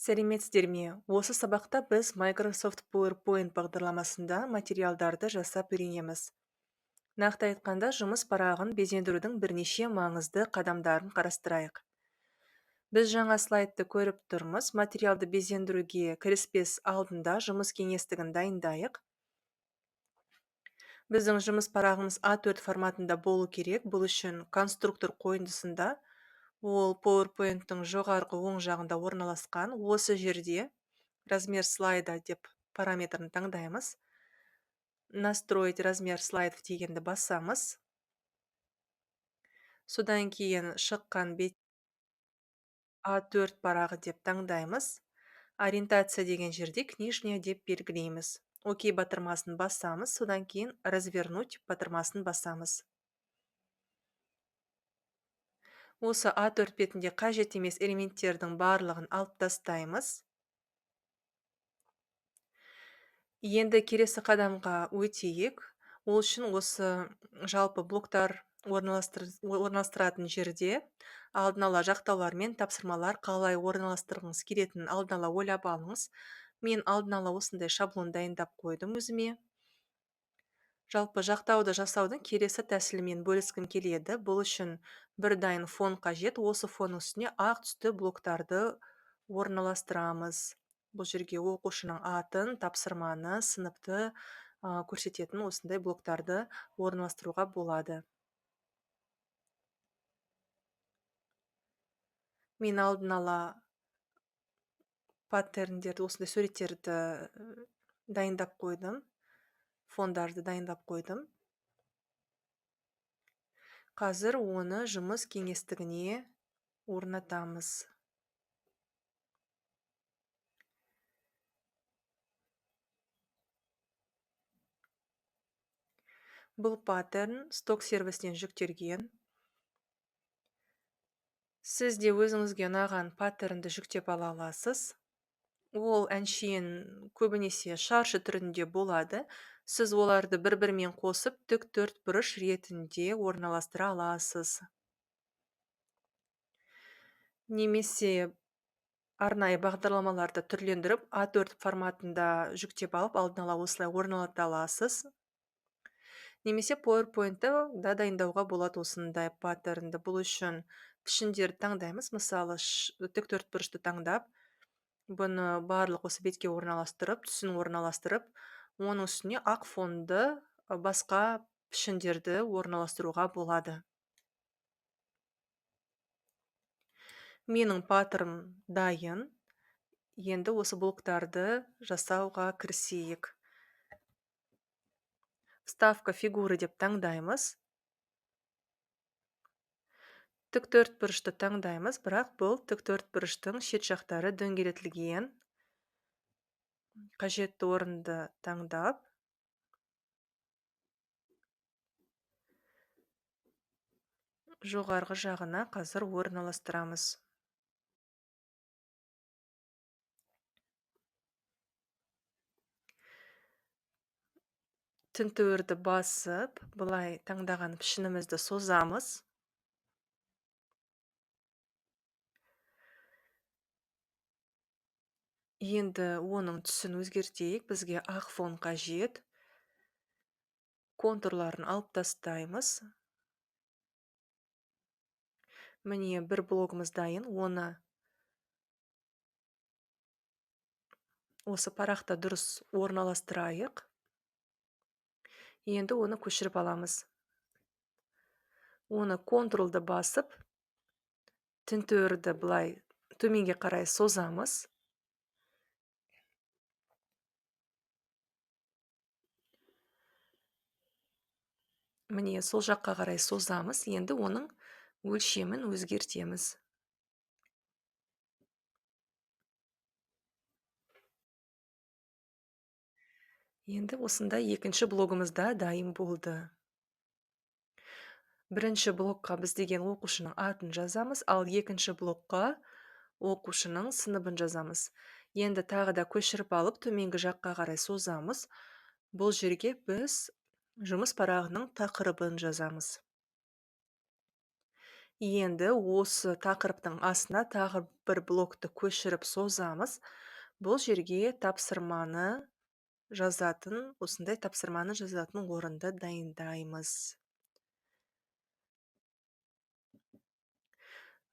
Сәлеметсіздер ме? Осы сабақта біз Microsoft PowerPoint бағдарламасында материалдарды жасап үйренеміз. Нақты айтқанда, жұмыс парағын безендірудің бірнеше маңызды қадамдарын қарастырайық. Біз жаңа слайдты көріп тұрмыз. Материалды безендіруге кіріспес алдында жұмыс кеңістігін дайындайық. Біздің жұмыс парағымыз A4 форматында болу керек. Бұл үшін конструктор қойындысында ол PowerPoint-тың жоғарғы оң жағында орналасқан. Осы жерде размер слайда деп параметрін таңдаймыз. Настроить размер слайдов дегенді басамыз. Содан кейін шыққан бет A4 парағы деп таңдаймыз. Ориентация деген жерде книжная деп белгілейміз. Окей батырмасын басамыз, содан кейін развернуть батырмасын басамыз. Осы A4 бетінде қажет емес элементтердің барлығын алып тастаймыз. Енді келесі қадамға өтейік. Ол үшін осы жалпы блоктар орналастыратын жерде алдын ала жақтаулар мен тапсырмалар қалай орналастырғыңыз келетінін алдын ала ойлап алыңыз. Мен алдын ала осындай шаблон дайындап қойдым өзіме. Жалпы жақтауды жасаудың келесі тәсілімен бөліскім келеді. Бұл үшін бір дайын фон қажет. Осы фонның үстіне ақ түсті блоктарды орналастырамыз. Бұл жерге оқушының атын, тапсырманы, сыныпты көрсететін осындай блоктарды орналастыруға болады. Мен алдын ала паттерндерді, осындай суреттерді дайындап қойдым. Фондарды дайындап қойдым. Қазір оны жұмыс кеңістігіне орнатамыз. Бұл паттерн сток сервисінен жүктелген. Сіз де өзіңізге ұнаған паттернді жүктеп ала аласыз. Ол әншейін көбінесе шаршы түрінде болады. Сіз оларды бір-бірімен қосып тік төртбұрыш ретінде орналастыра аласыз. Немесе арнайы бағдарламаларды түрлендіріп A4 форматында жүктеп алып алдын ала осылай орналата аласыз. Немесе PowerPoint-та да дайындауға болады осындай паттернді. Бұл үшін пішіндерді таңдаймыз. Мысалы, тік төртбұрышты таңдап, бұны барлық осы бетке орналастырып, түсін орналастырып, оның үстіне ақ фонды басқа пішіндерді орналастыруға болады. Менің паттерн дайын. Енді осы блоктарды жасауға кірісейік. Вставка фигуры деп таңдаймыз. Тік төртбұрышты таңдаймыз, бірақ бұл тік төртбұрыштың шет жақтары дөңгелетілген. Қажетті орынды таңдап, жоғарғы жағына қазір орналастырамыз. Тінтуірді басып, бұлай таңдаған пішінімізді созамыз. Енді оның түсін өзгертейік. Бізге ақ фон қажет. Контурларын алып тастаймыз. Міне бір блогымыз дайын. Оны осы парақта дұрыс орналастырайық. Енді оны көшіріп аламыз. Оны контролды басып, тінтуірді бұлай төменге қарай созамыз. Міне сол жаққа қарай созамыз. Енді оның өлшемін өзгертеміз. Енді осында екінші блогымызда дайын болды. Бірінші блокқа біз деген оқушының атын жазамыз, ал екінші блокқа оқушының сыныбын жазамыз. Енді тағы да көшіріп алып, төменгі жаққа қарай созамыз. Бұл жерге біз жұмыс парағының тақырыбын жазамыз. Енді осы тақырыптың астына тағы бір блокты көшіріп созамыз. Бұл жерге осындай тапсырманы жазатын орынды дайындаймыз.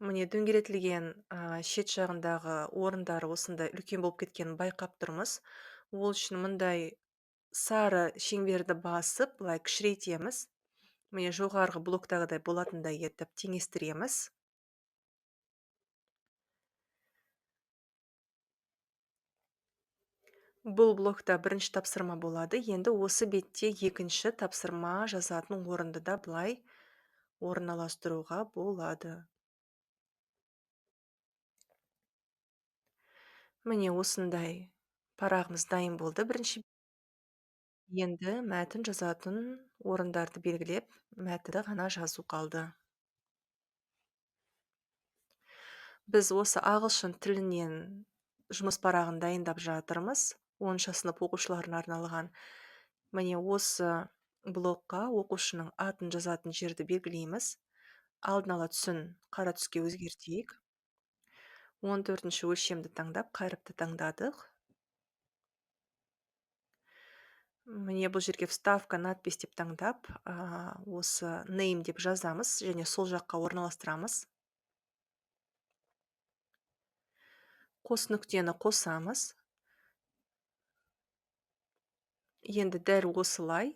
Міне дөңгелетілген шет жағындағы орындары осындай үлкен болып кеткенін байқап тұрмыз. Ол үшін мындай сары шеңберді басып, былай кішірейтеміз. Міне жоғарғы блоктағыдай болатындай етіп теңестіреміз. Бұл блокта бірінші тапсырма болады. Енді осы бетте екінші тапсырма жазатын орынды да былай орналастыруға болады. Міне осындай парағымыз дайын болды. Бірінші енді мәтін жазатын орындарды белгілеп, мәтінді ғана жазу қалды. Біз осы ағылшын тілінен жұмыс парағын дайындап жатырмыз. 10 сынып оқушыларына арналған. Міне осы блокқа оқушының атын жазатын жерді белгілейміз. Алдын ала түсін қара түске өзгертейік. 14-ші өлшемді таңдап, қаріпті таңдадық. Міне бұл жерге вставка надпись деп таңдап, осы name деп жазамыз және сол жаққа орналастырамыз. Қос нүктені қосамыз. Енді дәл осылай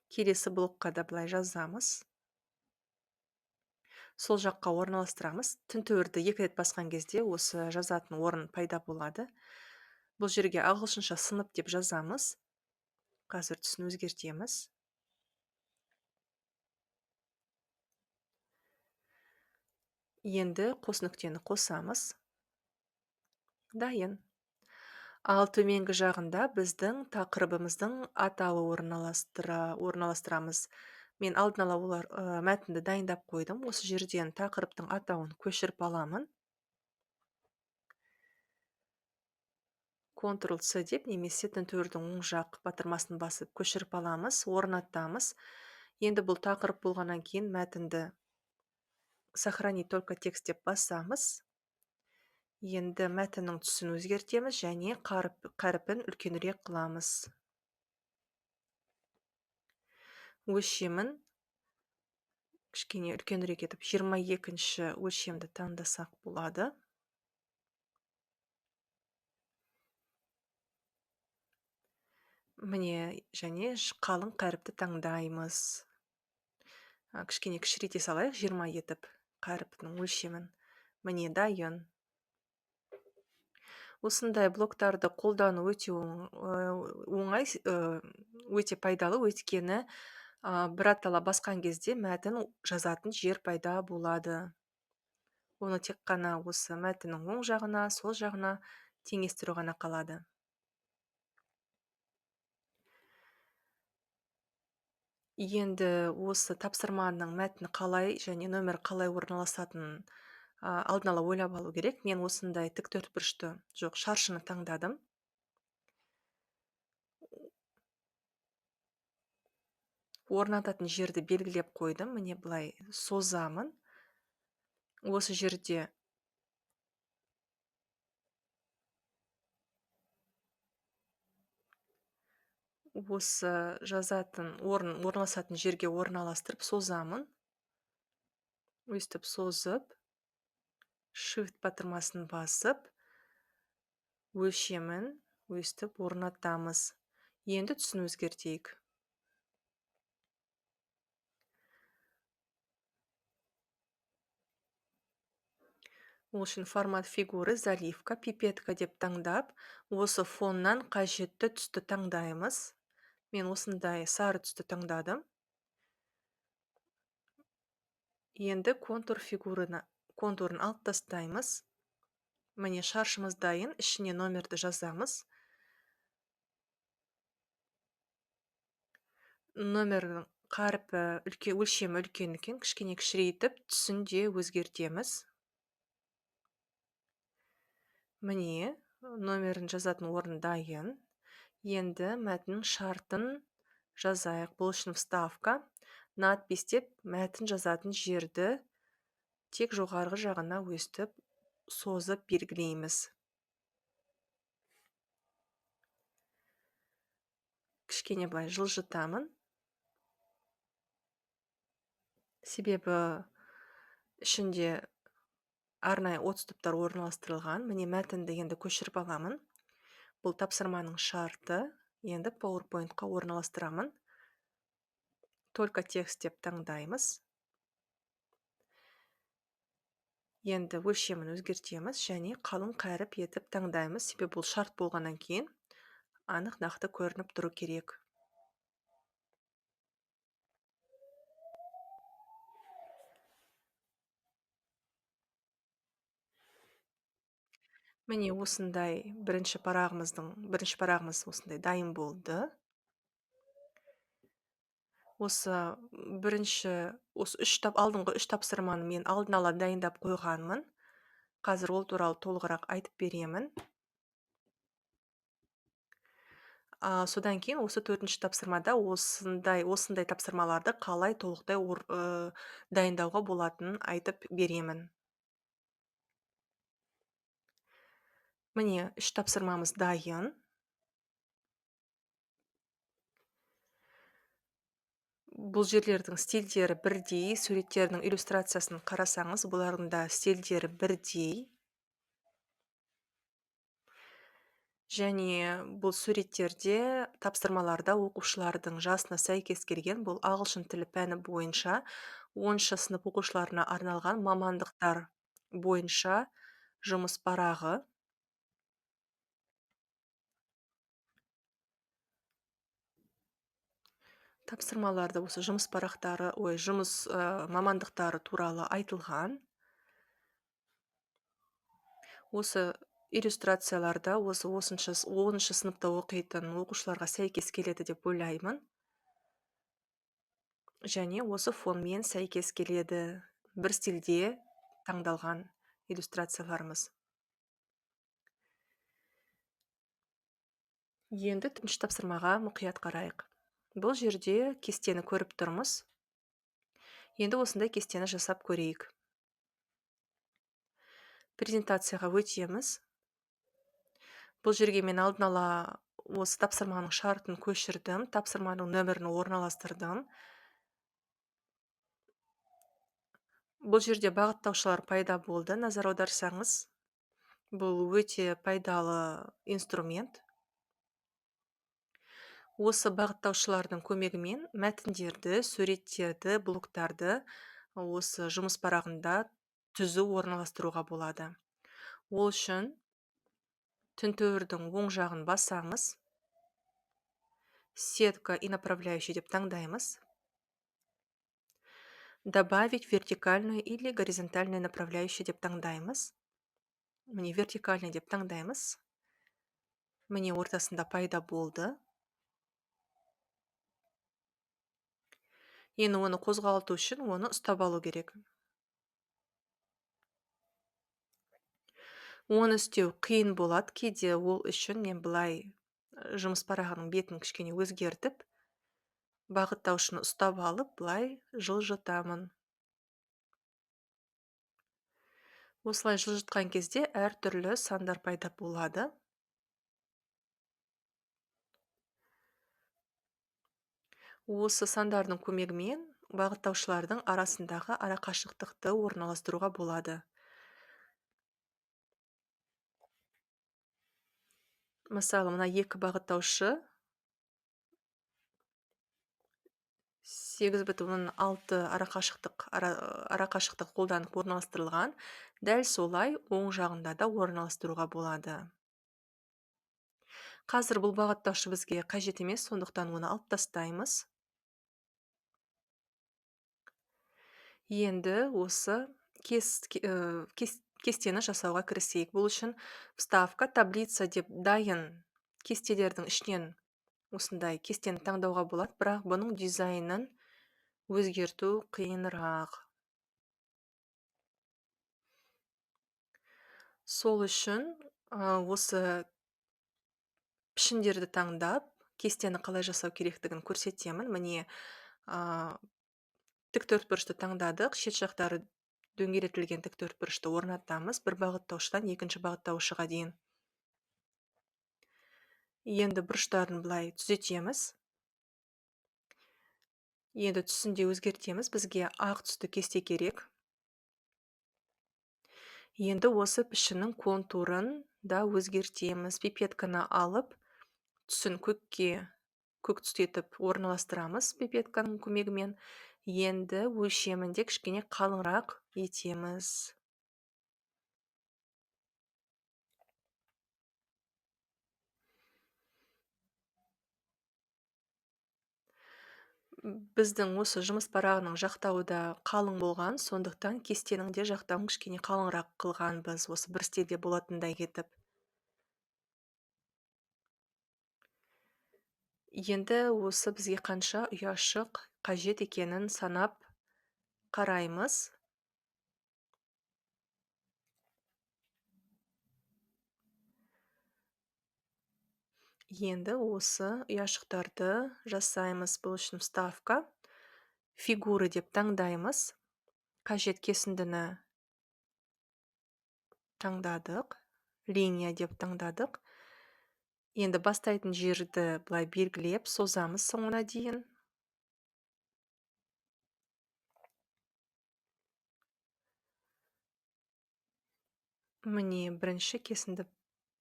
келесі блокқа да былай жазамыз. Сол жаққа орналастырамыз. Тінтуірді 2 рет басқан кезде осы жазатын орын пайда болады. Бұл жерге ағылшынша сынып деп жазамыз. Қазір түсін өзгертеміз. Енді қос нүктені қосамыз. Дайын. Ал төменгі жағында біздің тақырыбымыздың атауы орналастырамыз. Мен алдын ала мәтінді дайындап қойдым. Осы жерден тақырыптың атауын көшіріп аламын. Ctrl-C деп немесе тінтуірдің оң жақ батырмасын басып көшіріп аламыз, орнатамыз. Енді бұл тақырып болғаннан кейін мәтінді сохранить только текст деп басамыз. Енді мәтіннің түсін өзгертеміз және қаріпін үлкенірек қыламыз. Өлшемін кішкене үлкенірек етіп 22-ші өлшемді таңдасақ болады. Міне және қалың қаріпті таңдаймыз. Кішкене кішірейте салайық 20 етіп қаріптің өлшемін. Міне дайын. Осындай блоктарды қолдану өте оңай, өте пайдалы, өйткені біраттала басқан кезде мәтін жазатын жер пайда болады. Оны тек қана осы мәтіннің оң жағына, сол жағына теңестіру ғана қалады. Енді осы тапсырманың мәтіні қалай және нөмір қалай орналасатынын алдын ала ойлап алу керек. Мен осындай тік төртбұрышты, жоқ, шаршыны таңдадым. Орнататын жерді белгілеп қойдым. Міне былай созамын. Осы жерде осы жазатын орналасатын жерге орналастырып созамын. Өстіп созып, Shift батырмасын басып, өлшемін өстіп орнатамыз. Енді түсін өзгертейік. Ол үшін формат фигуры, заливка, пипетка деп таңдап, осы фоннан қажетті түсті таңдаймыз. Мен осындай сары түсті таңдадым. Енді контурын алып тастаймыз. Міне шаршымыз дайын, ішіне номерді жазамыз. Номердің қаріпі өлшемі үлкен екен, кішкене кішірейтіп, түсін де өзгертеміз. Міне номерін жазатын орын дайын. Енді мәтіннің шартын жазайық. Бұл үшін вставка, надпись деп мәтін жазатын жерді тек жоғарғы жағына өстіп созып белгілейміз. Кішкене былай жылжытамын. Себебі ішінде арнайы отступтар орналастырылған. Міне мәтінді енді көшіріп аламын. Бұл тапсырманың шарты. Енді PowerPoint-қа орналастырамын. Только текст деп таңдаймыз. Енді өлшемін өзгертеміз және қалың қаріп етіп таңдаймыз. Себебі бұл шарт болғаннан кейін анық нақты көрініп тұру керек. Міне осындай бірінші парағымыз осындай дайын болды. Осы алдыңғы үш тапсырманы мен алдын ала дайындап қойғанмын. Қазір ол туралы толығырақ айтып беремін. Содан кейін осы төртінші тапсырмада осындай тапсырмаларды қалай толықтай дайындауға болатынын айтып беремін. Міне үш тапсырмамыз дайын. Бұл жерлердің стильдері бірдей, суреттердің иллюстрациясын қарасаңыз, бұлардың да стильдері бірдей. Және бұл суреттерде тапсырмаларда оқушылардың жасына сәйкес келген бұл ағылшын тілі пәні бойынша 10 сынып оқушыларына арналған мамандықтар бойынша жұмыс парағы. Тапсырмаларда осы жұмыс мамандықтары туралы айтылған. Осы иллюстрацияларда осы 10 сыныпта оқитын оқушыларға сәйкес келеді деп ойлаймын. Және осы фонмен сәйкес келеді. Бір стильде таңдалған иллюстрацияларымыз. Енді үшінші тапсырмаға мұқият қарайық. Бұл жерде кестені көріп тұрмыз. Енді осындай кестені жасап көрейік. Презентацияға өтеміз. Бұл жерге мен алдын ала осы тапсырманың шартын көшірдім, тапсырманың нөмірін орналастырдым. Бұл жерде бағыттаушылар пайда болды. Назар аударсаңыз, бұл өте пайдалы инструмент. Осы бағыттаушылардың көмегімен мәтіндерді, суреттерді, блоктарды осы жұмыс парағында түзу орналастыруға болады. Ол үшін тінтуірдің оң жағын басамыз. Сетка и направляющий деп таңдаймыз. Добавить вертикальную или горизонтальную направляющий деп таңдаймыз. Міне вертикальный деп таңдаймыз. Міне ортасында пайда болды. Енді оны қозғалту үшін оны ұстап алу керек. Оны істеу қиын болады, кейде ол үшін мен былай жұмыс парағының бетін кішкене өзгертіп, бағыттаушыны ұстап алып, былай жылжытамын. Осылай жылжытқан кезде әртүрлі сандар пайда болады. Осы сандардың көмегімен бағыттаушылардың арасындағы арақашықтықты орналастыруға болады. Мысалы, мына екі бағыттаушы 8,6 арақашықтық қолданып орналастырылған. Дәл солай оң жағында да орналастыруға болады. Қазір бұл бағыттаушы бізге қажет емес, сондықтан оны алып тастаймыз. Енді осы кестені жасауға кірісейік. Бұл үшін вставка, таблица деп дайын кестелердің ішінен осындай кестені таңдауға болады, бірақ бұның дизайнын өзгерту қиынырақ. Сол үшін осы пішіндерді таңдап, кестені қалай жасау керектігін көрсетемін. Міне Тіктөртбұрышты таңдадық. Шет жақтары дөңгелетілген тіктөртбұрышты орнатамыз бір бағыттаушыдан екінші бағыттаушыға дейін. Енді бұрыштарын былай түзетеміз. Енді түсін де өзгертеміз. Бізге ақ түсті кесте керек. Енді осы пішіннің контурын да өзгертеміз. Пипетканы алып, түсін көк түсті етіп орналастырамыз пипетканың көмегімен. Енді өлшемін де кішкене қалыңырақ етеміз. Біздің осы жұмыс парағының жақтауы да қалың болған, сондықтан кестенің де жақтауын кішкене қалыңырақ қылғанбыз, осы бір стилде болатындай етіп. Енді осы бізге қанша ұяшық қажет екенін санап қараймыз. Енді осы ұяшықтарды жасаймыз. Бұл үшін вставка, фигуры деп таңдаймыз. Қажет кесіндіні таңдадық, линия деп таңдадық. Енді бастайтын жерді былай белгілеп созамыз соңына дейін. Міне бірінші кесінді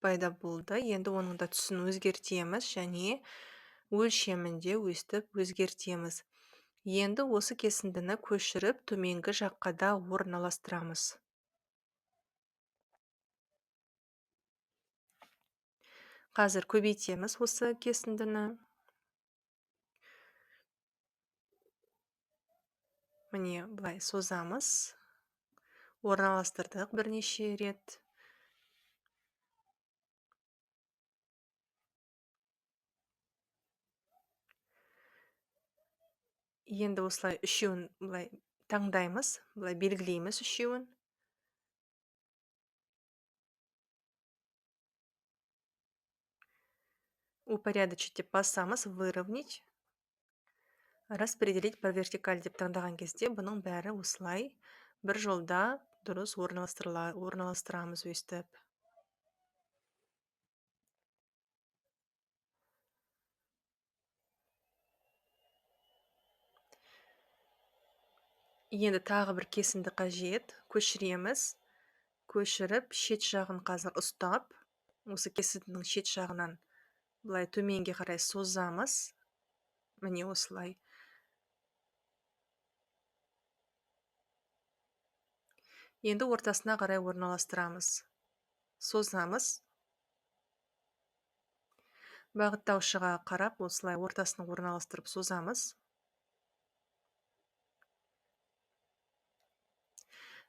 пайда болды. Енді оның да түсін өзгертеміз және өлшемін де өстіп өзгертеміз. Енді осы кесіндіні көшіріп төменгі жаққа да орналастырамыз. Қазір көбейтеміз осы кесіндіні. Міне былай созамыз. Орналастырдық бірнеше рет. Енді осылай үшеуін былай таңдаймыз, былай белгілейміз үшеуін. Упорядочить деп басамыз, выровнять. Распределить по вертикаль деп таңдаған кезде бұның бәрі осылай бір жолда дұрыс орналастырамыз өстіп. Енді тағы бір кесінді қажет, көшіреміз. Көшіріп, шет жағын қазір ұстап, осы кесіндінің шет жағынан былай төменге қарай созамыз. Міне осылай. Енді ортасына қарай орналастырамыз. Созамыз. Бағыттаушыға қарап, осылай ортасына орналастырып созамыз.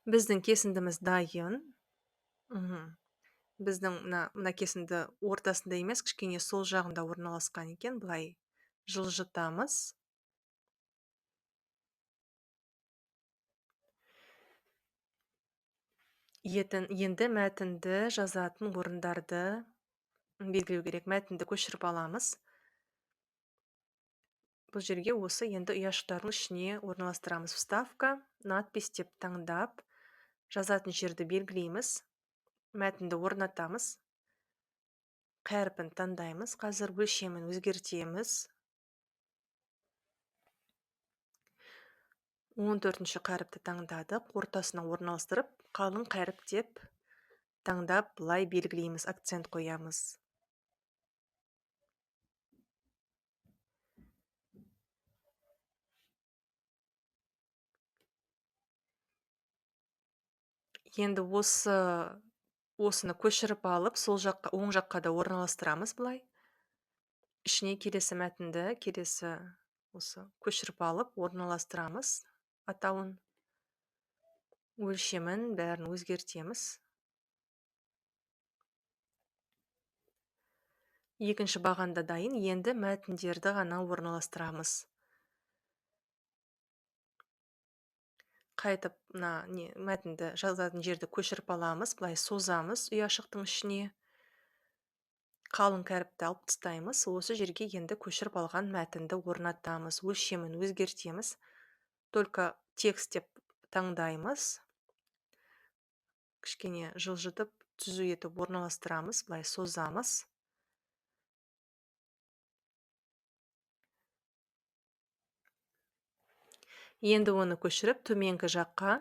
Біздің кесіндіміз дайын. Біздің мына кесінді ортасында емес, кішкене сол жағында орналасқан екен. Былай жылжытамыз. Енді мәтінді жазатын орындарды белгілеу керек. Мәтінді көшіріп аламыз. Бұл жерге осы енді ұяшықтардың ішіне орналастырамыз. Вставка, надпись деп таңдап, жазатын жерді белгілейміз. Мәтінді орнатамыз. Қарпін таңдаймыз. Қазір өлшемін өзгертеміз. 14-ші қаріпті таңдадық. Ортасына орналастырып, қалың қаріп деп таңдап, былай белгілейміз, акцент қоямыз. Енді осыны көшіріп алып, сол жаққа, оң жаққа да орналастырамыз былай. Ішіне келесі мәтінді, келесі осы көшіріп алып, орналастырамыз атауын. Өлшемін бәрін өзгертеміз. Екінші бағанда дайын, енді мәтіндерді ғана орналастырамыз. Қайтып мәтінді жазатын жерді көшіріп аламыз, былай созамыз ұяшықтың ішіне. Қалың кәріпті алып тастаймыз. Осы жерге енді көшіріп алған мәтінді орнатамыз. Өлшемін өзгертеміз. только текст деп таңдаймыз. Кішкене жылжытып түзу етіп орналастырамыз, былай созамыз. Енді оны көшіріп төменгі жаққа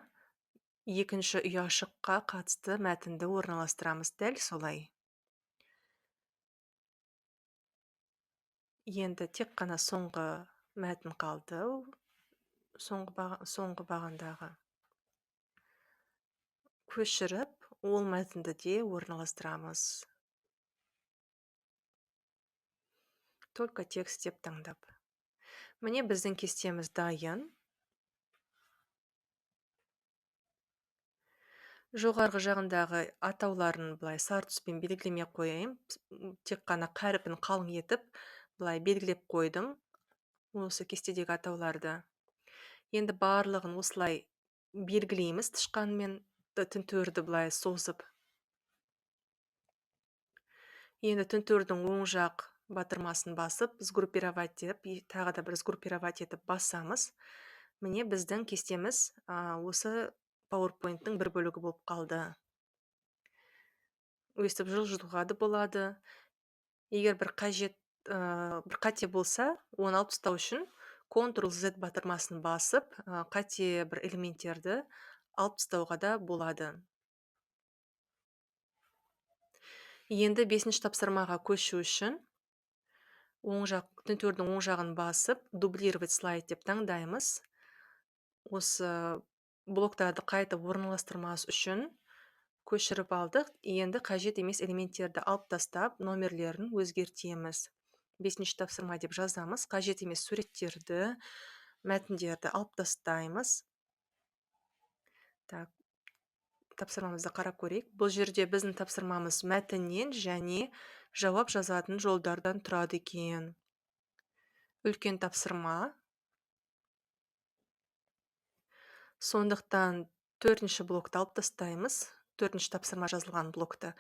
екінші ұяшыққа қатысты мәтінді орналастырамыз, дәл солай. Енді тек қана соңғы мәтін қалды, соңғы бағандағы. Көшіріп, ол мәтінді де орналастырамыз. Только текст деп таңдап. Міне біздің кестеміз дайын. Жоғарғы жағындағы атауларын былай сары түспен белгілемей қояйын. Тек қана қаріпін қалың етіп, былай белгілеп қойдым. Осы кестедегі атауларды. Енді барлығын осылай белгілейміз тышқанмен тінтөрді былай созып. Енді тінтөрдің оң жақ батырмасын басып, сгруппировать деп, тағы да бір сгруппировать етіп басамыз. Міне біздің кестеміз осы PowerPoint-ың бір бөлігі болып қалды. Өстіп жылжытуға да болады. Егер бір қате болса, оны алып тастау үшін Ctrl-Z батырмасын басып, қате бір элементтерді алып тастауға да болады. Енді 5-ші тапсырмаға көшу үшін тінтөрдің оң жағын басып, дублировать слайд деп таңдаймыз. Осы блоктарды қайтып орналастырмас үшін көшіріп алдық. Енді қажет емес элементтерді алып тастап, номерлерін өзгертеміз. 5-ші тапсырма деп жазамыз. Қажет емес суреттерді, мәтіндерді алып тастаймыз. Так, тапсырмамызды қарап көрейік. Бұл жерде біздің тапсырмамыз мәтіннен және жауап жазатын жолдардан тұрады екен. Үлкен тапсырма. Сондықтан 4-ші блокты алып тастаймыз. 4-ші тапсырма жазылған блокты.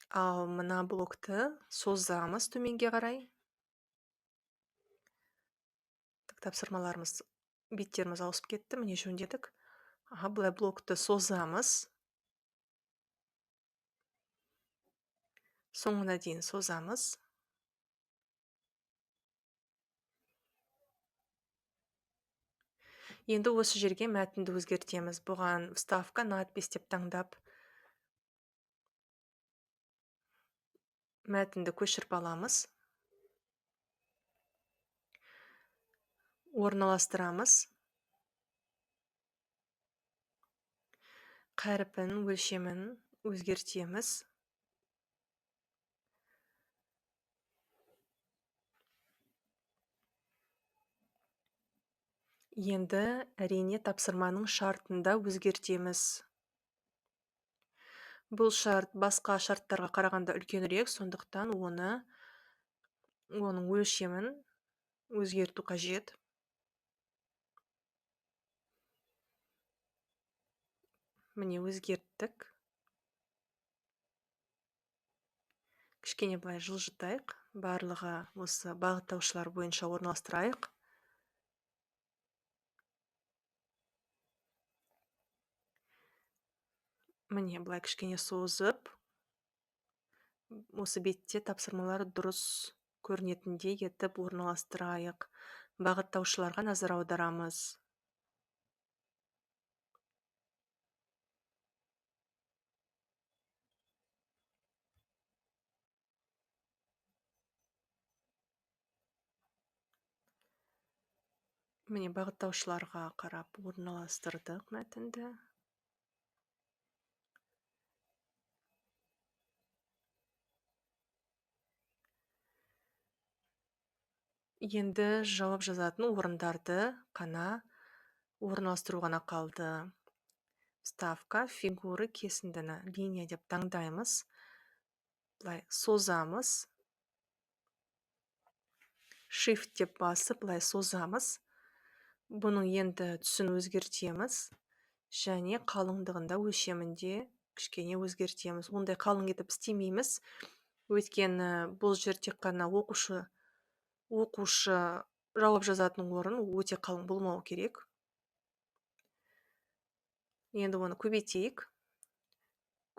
Ал мына блокты созамыз төменге қарай. Тапсырмаларымыз, беттеріміз ауысып кетті, міне жөндедік. Бұлай блокты созамыз. Соңына дейін созамыз. Енді осы жерге мәтінді өзгертеміз. Бұған вставка, надпись деп таңдап, мәтінді көшіріп аламыз. Орналастырамыз. Қаріпін, өлшемін өзгертеміз. Енді әрине тапсырманың шартында өзгертеміз. Бұл шарт басқа шарттарға қарағанда үлкенірек, сондықтан оның өлшемін өзгерту қажет. Міне өзгерттік. Кішкене былай жылжытайық. Барлығы осы бағыттаушылар бойынша орналастырайық. Міне былай кішкене созып, осы бетте тапсырмалар дұрыс көрінетіндей етіп орналастырайық. Бағыттаушыларға назар аударамыз. Міне бағыттаушыларға қарап орналастырдық мәтінді. Енді жауап жазатын орындарды қана орналастыру ғана қалды. Вставка, фигуры, кесіндіні, линия деп таңдаймыз. Бұлай созамыз. Shift деп басып, бұлай созамыз. Бұның енді түсін өзгертеміз. Және қалыңдығында өлшемінде кішкене өзгертеміз. Ондай қалың етіп істемейміз. Өйткені бұл жер тек қана оқушы жауап жазатын орын өте қалың болмауы керек. Енді оны көбейтейік.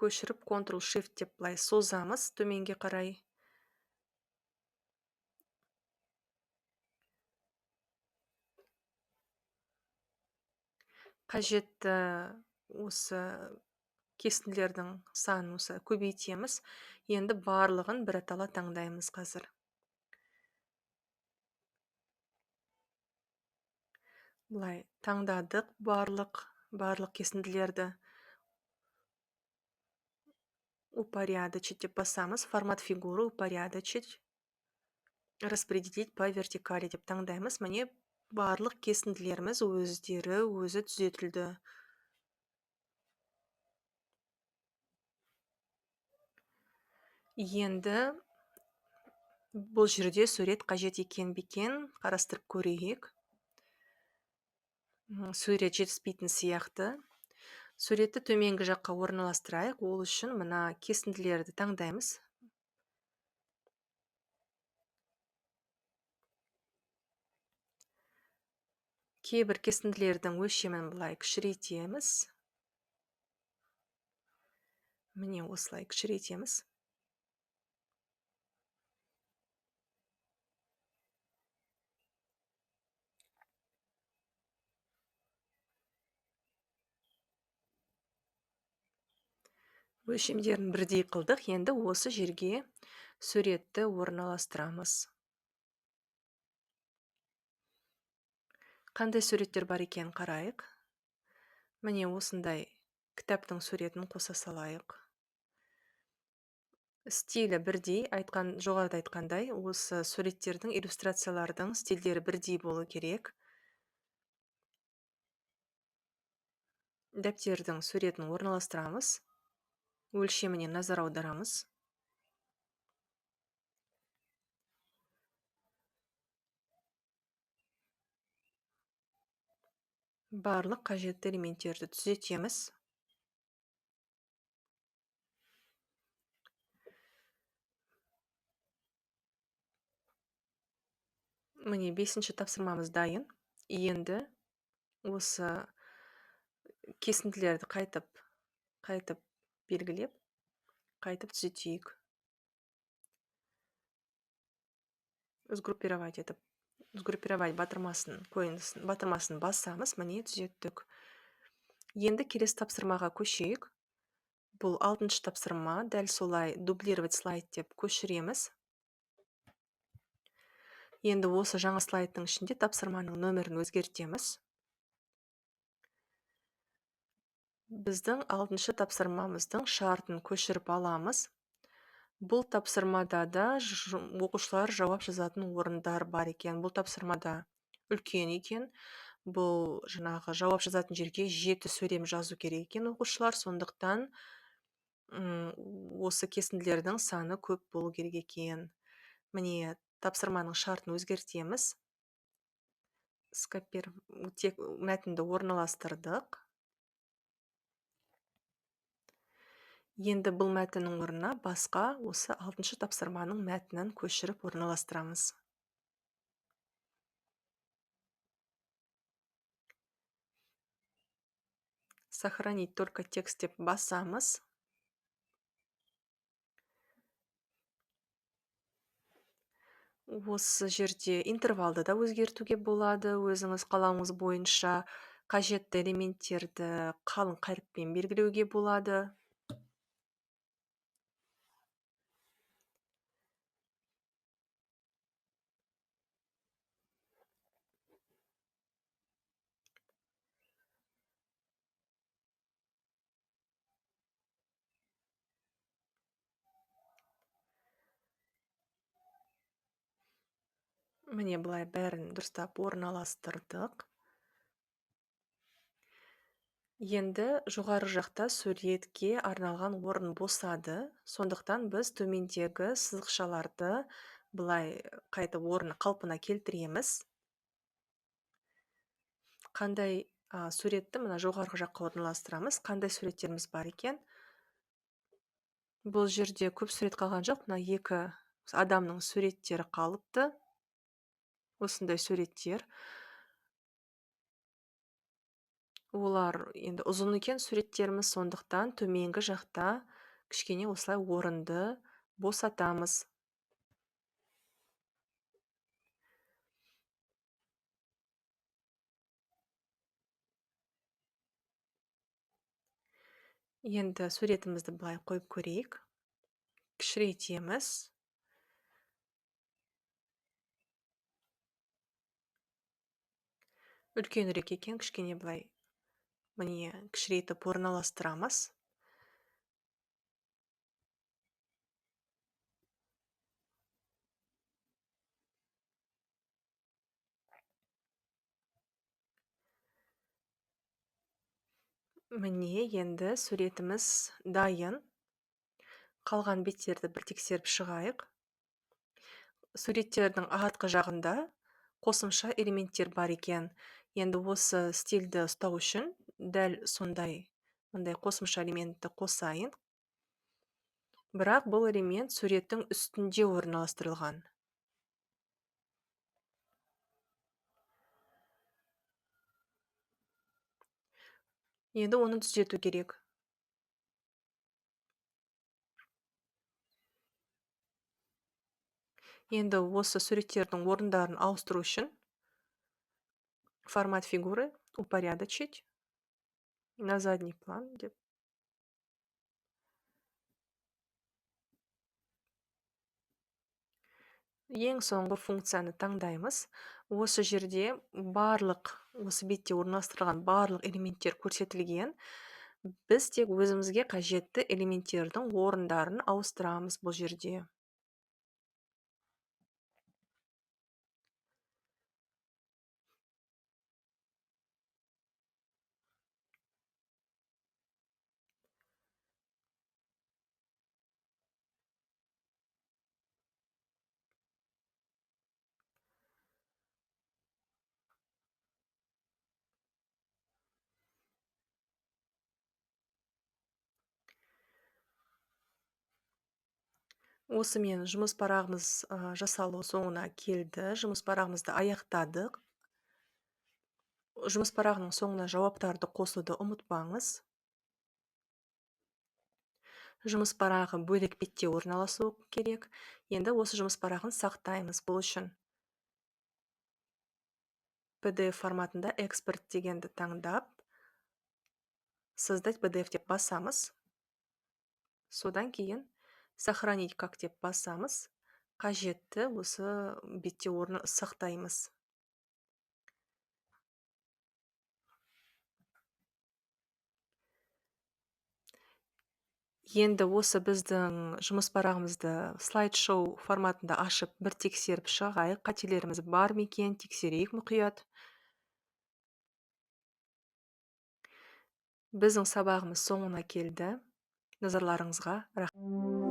Көшіріп Ctrl Shift деп былай созамыз төменге қарай. Қажетті осы кесінділердің санын осы көбейтеміз. Енді барлығын біратала таңдаймыз қазір. Былай таңдадық барлық кесінділерді. Упорядочить деп басамыз. Формат фигуры упорядочить. Распределить по вертикали деп таңдаймыз. Міне барлық кесінділеріміз өзі түзетілді. Енді бұл жерде сурет қажет екен бекен қарастырып көрейік. Сурет жетіспейтін сияқты. Суретті төменгі жаққа орналастырайық. Ол үшін мына кесінділерді таңдаймыз. Кейбір кесінділердің өлшемін былай кішірейтеміз. Міне осылай кішірейтеміз. Өлшемдерін бірдей қылдық. Енді осы жерге суретті орналастырамыз. Қандай суреттер бар екен қарайық. Міне осындай кітаптың суретін қоса салайық. Стилі бірдей, жоғарыда айтқандай, осы суреттердің, иллюстрациялардың стильдері бірдей болу керек. Дәптердің суретін орналастырамыз. Өлшеміне назар аударамыз. Барлық қажетті элементтерді түзетеміз. Міне 5-ші тапсырмамыз дайын. Енді осы кесінділерді қайтып белгілеп, қайтып түзетейік. Сгруппировать батырмасын басамыз, міне түзеттік. Енді келесі тапсырмаға көшейік. Бұл 6-шы тапсырма, дәл солай дублировать слайд деп көшіреміз. Енді осы жаңа слайдтың ішінде тапсырманың нөмірін өзгертеміз. Біздің 6-шы тапсырмамыздың шартын көшіріп аламыз. Бұл тапсырмада да оқушылар жауап жазатын орындар бар екен. Бұл тапсырмада үлкен екен. Бұл жаңағы жауап жазатын жерге 7 сөйлем жазу керек екен оқушылар. Сондықтан осы кесінділердің саны көп болу керек екен. Міне тапсырманың шартын өзгертеміз. Мәтінді орналастырдық. Енді бұл мәтіннің орнына басқа осы 6-шы тапсырманың мәтінін көшіріп орналастырамыз. Сохранить только текст деп басамыз. Осы жерде интервалды да өзгертуге болады. Өзіңіз қалауыңыз бойынша қажетті элементтерді қалың қаріппен белгілеуге болады. Міне былай бәрін дұрыстап орналастырдық. Енді жоғары жақта суретке арналған орын босады. Сондықтан біз төмендегі сызықшаларды былай қайтып орны қалпына келтіреміз. Қандай суретті мына жоғарғы жаққа орналастырамыз. Қандай суреттеріміз бар екен. Бұл жерде көп сурет қалған жоқ. Мына 2 адамның суреттері қалыпты. осындай суреттер. Олар енді ұзын екен суреттеріміз, сондықтан төменгі жақта кішкене осылай орынды босатамыз. Енді суретімізді былай қойып көрейік. Кішірейтеміз. Үлкенірек екен, кішкене былай міне кішірейтіп орналастырамыз. Міне енді суретіміз дайын. Қалған беттерді бір тексеріп шығайық. Суреттердің артқы жағында қосымша элементтер бар екен. Енді осы стильді ұстау үшін дәл сондай мындай қосымша элементті қосайын. Бірақ бұл элемент суреттің үстінде орналастырылған. Енді оны түзету керек. Енді осы суреттердің орындарын ауыстыру үшін формат фигуры упорядочить на задний план деп. Ең соңғы функцияны таңдаймыз. Осы жерде барлық осы бетте орналастырылған барлық элементтер көрсетілген. Біз тек өзімізге қажетті элементтердің орындарын ауыстырамыз бұл жерде. Осымен жұмыс парағымыз жасалу соңына келді. Жұмыс парағымызды аяқтадық. Жұмыс парағының соңына жауаптарды қосуды ұмытпаңыз. Жұмыс парағы бөлек бетте орналасуы керек. Енді осы жұмыс парағын сақтаймыз бұл үшін. PDF форматында экспорт дегенді таңдап, создать PDF деп басамыз. Содан кейін сохранить как деп басамыз. Қажетті осы бетте орны сақтаймыз. Енді осы біздің жұмыс парағымызды слайд-шоу форматында ашып бір тексеріп шығайық. Қателеріміз бар ма екен, тексерейік мұқият. Біздің сабағымыз соңына келді. Назарларыңызға рахмет.